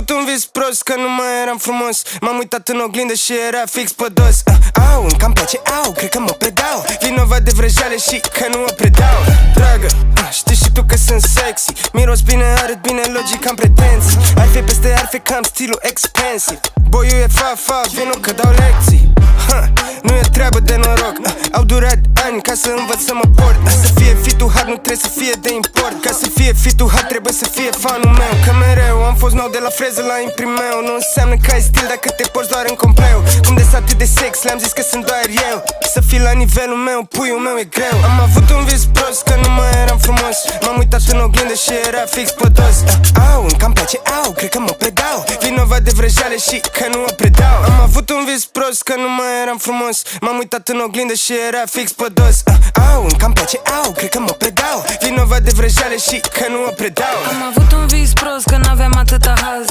avut un vis prost că nu mai eram frumos. M-am uitat în oglindă și era fix pe dos. Au, încă-mi place, au, cred că mă predau. Vinovat de vrăjeală și că nu mă predau. Dragă, știi și tu că sunt sexy. Miros bine, arăt bine, logic, am pretenții. Arfe peste arfe, că am stilul expensiv. Boiul e fa-fa, vino că dau lecții. Nu e treabă de noroc. Au durat ani ca să învăț să mă port. Să fie fitul hard, nu trebuie să fie de import. Ca să fie fitul hard, trebuie să fie fanul meu. Că mereu am fost nou de la freză la imprimeu. Nu înseamnă că ai stil dacă te porți doar în compleu. Cum de atât de sex, le-am zis că sunt doar eu. Să fii la nivelul meu, puiul meu e greu. Am avut un vis prost că nu mai eram frumos. M-am uitat în oglindă și era fix pe dos. Au, încă-mi place, au, cred că mă predau. Vinovat de vrăjeală și că nu mă predau. Am avut un vis prost că nu mai eram frumos. M-am uitat în oglindă și era fix pe dos. Au, încă-mi place, au, cred că mă predau. Vinovat de vrăjeală și că nu mă predau. Am avut un vis prost că n-aveam atâta haz.